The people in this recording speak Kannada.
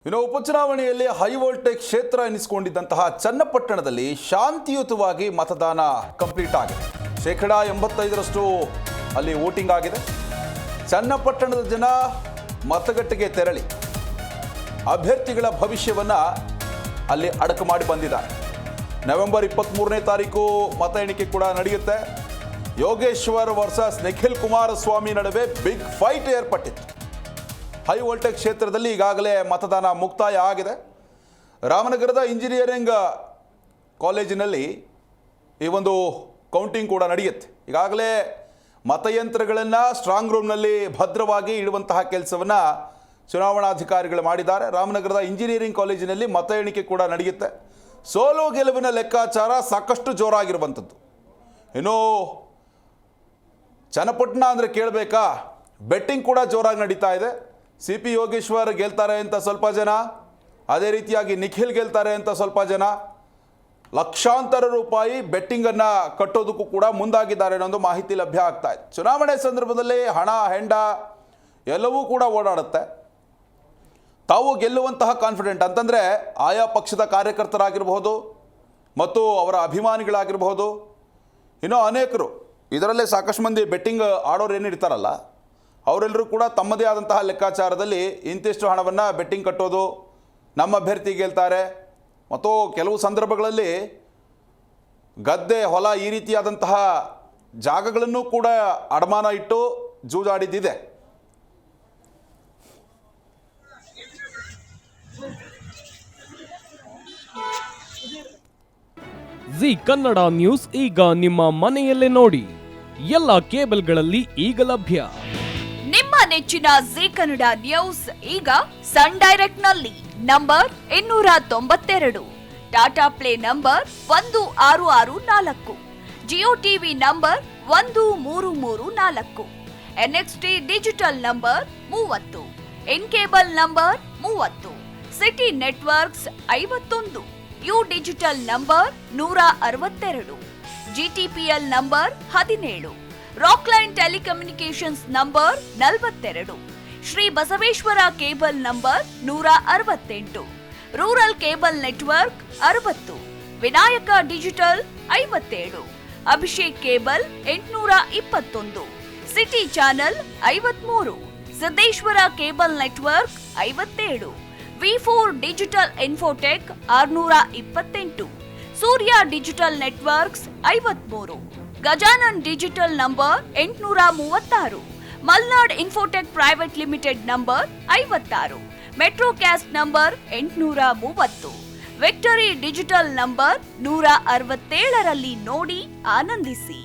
ಇನ್ನು ಉಪಚುನಾವಣೆಯಲ್ಲಿ ಹೈ ವೋಲ್ಟೇಜ್ ಕ್ಷೇತ್ರ ಎನಿಸಿಕೊಂಡಿದ್ದಂತಹ ಚನ್ನಪಟ್ಟಣದಲ್ಲಿ ಶಾಂತಿಯುತವಾಗಿ ಮತದಾನ ಕಂಪ್ಲೀಟ್ ಆಗಿದೆ. 85% ಅಲ್ಲಿ ವೋಟಿಂಗ್ ಆಗಿದೆ. ಚನ್ನಪಟ್ಟಣದ ಜನ ಮತಗಟ್ಟೆಗೆ ತೆರಳಿ ಅಭ್ಯರ್ಥಿಗಳ ಭವಿಷ್ಯವನ್ನ ಅಲ್ಲಿ ಅಡಕ ಮಾಡಿ ಬಂದಿದ್ದಾರೆ. ನವೆಂಬರ್ 23ನೇ ತಾರೀಕು ಮತ ಎಣಿಕೆ ಕೂಡ ನಡೆಯುತ್ತೆ. ಯೋಗೇಶ್ವರ್ ವರ್ಸಸ್ ನಿಖಿಲ್ ಕುಮಾರಸ್ವಾಮಿ ನಡುವೆ ಬಿಗ್ ಫೈಟ್ ಏರ್ಪಟ್ಟಿತ್ತು. ಹೈ ವೋಲ್ಟೇಜ್ ಕ್ಷೇತ್ರದಲ್ಲಿ ಈಗಾಗಲೇ ಮತದಾನ ಮುಕ್ತಾಯ ಆಗಿದೆ. ರಾಮನಗರದ ಇಂಜಿನಿಯರಿಂಗ್ ಕಾಲೇಜಿನಲ್ಲಿ ಈ ಒಂದು ಕೌಂಟಿಂಗ್ ಕೂಡ ನಡೆಯುತ್ತೆ. ಈಗಾಗಲೇ ಮತಯಂತ್ರಗಳನ್ನು ಸ್ಟ್ರಾಂಗ್ ರೂಮ್ನಲ್ಲಿ ಭದ್ರವಾಗಿ ಇಡುವಂತಹ ಕೆಲಸವನ್ನು ಚುನಾವಣಾಧಿಕಾರಿಗಳು ಮಾಡಿದ್ದಾರೆ. ರಾಮನಗರದ ಇಂಜಿನಿಯರಿಂಗ್ ಕಾಲೇಜಿನಲ್ಲಿ ಮತ ಎಣಿಕೆ ಕೂಡ ನಡೆಯುತ್ತೆ. ಸೋಲು ಗೆಲುವಿನ ಲೆಕ್ಕಾಚಾರ ಸಾಕಷ್ಟು ಜೋರಾಗಿರುವಂಥದ್ದು. ಇನ್ನು ಚನ್ನಪಟ್ಟಣ ಅಂದರೆ ಕೇಳಬೇಕಾ, ಬೆಟ್ಟಿಂಗ್ ಕೂಡ ಜೋರಾಗಿ ನಡೀತಾ ಇದೆ. CP ಯೋಗೇಶ್ವರ್ ಗೆಲ್ತಾರೆ ಅಂತ ಸ್ವಲ್ಪ ಜನ, ಅದೇ ರೀತಿಯಾಗಿ ನಿಖಿಲ್ ಗೆಲ್ತಾರೆ ಅಂತ ಸ್ವಲ್ಪ ಜನ ಲಕ್ಷಾಂತರ ರೂಪಾಯಿ ಬೆಟ್ಟಿಂಗನ್ನು ಕಟ್ಟೋದಕ್ಕೂ ಕೂಡ ಮುಂದಾಗಿದ್ದಾರೆ ಅನ್ನೋ ಒಂದು ಮಾಹಿತಿ ಲಭ್ಯ ಆಗ್ತಾ ಇದೆ. ಚುನಾವಣೆ ಸಂದರ್ಭದಲ್ಲಿ ಹಣ ಹೆಂಡ ಎಲ್ಲವೂ ಕೂಡ ಓಡಾಡುತ್ತೆ. ತಾವು ಗೆಲ್ಲುವಂತಹ ಕಾನ್ಫಿಡೆಂಟ್ ಅಂತಂದರೆ ಆಯಾ ಪಕ್ಷದ ಕಾರ್ಯಕರ್ತರಾಗಿರಬಹುದು ಮತ್ತು ಅವರ ಅಭಿಮಾನಿಗಳಾಗಿರಬಹುದು, ಇನ್ನೂ ಅನೇಕರು, ಇದರಲ್ಲೇ ಸಾಕಷ್ಟು ಮಂದಿ ಬೆಟ್ಟಿಂಗ್ ಆಡೋರು ಏನಿರ್ತಾರಲ್ಲ ಅವರೆಲ್ಲರೂ ಕೂಡ ತಮ್ಮದೇ ಆದಂತಹ ಲೆಕ್ಕಾಚಾರದಲ್ಲಿ ಇಂತಿಷ್ಟು ಹಣವನ್ನು ಬೆಟ್ಟಿಂಗ್ ಕಟ್ಟೋದು, ನಮ್ಮ ಅಭ್ಯರ್ಥಿ ಗೆಲ್ತಾರೆ, ಮತ್ತು ಕೆಲವು ಸಂದರ್ಭಗಳಲ್ಲಿ ಗದ್ದೆ ಹೊಲ ಈ ರೀತಿಯಾದಂತಹ ಜಾಗಗಳನ್ನು ಕೂಡ ಅಡಮಾನ ಇಟ್ಟು ಜೂಜಾಡಿದ್ದಿದೆ. ಜಿ ಕನ್ನಡ ನ್ಯೂಸ್ ಈಗ ನಿಮ್ಮ ಮನೆಯಲ್ಲೇ ನೋಡಿ. ಎಲ್ಲ ಕೇಬಲ್ಗಳಲ್ಲಿ ಈಗ ಲಭ್ಯ. ನಿಮ್ಮ ನೆಚ್ಚಿನ ಜಿ ಕನ್ನಡ ನ್ಯೂಸ್ ಈಗ ಸನ್ ಡೈರೆಕ್ಟ್ ನಲ್ಲಿ number 292, Tata play number 1664, Jio TV number 1334, NXT digital number 30, in cable number 30, city networks 51, U digital number 162, GTPL number 17, Rockline telecommunications number 42, Shri Basaveshwara cable number 168, rural cable network 60, Vinayaka digital 57, Abhishek cable 821, city channel 53, Siddeshwara cable network 57, V4 digital Infotech 628, Surya digital networks 53, Gajanan digital number 836, Malnad Infotech Private Limited number 56, Metrocast number 830, Victory Digital number 167ರಲ್ಲಿ ನೋಡಿ ಆನಂದಿಸಿ.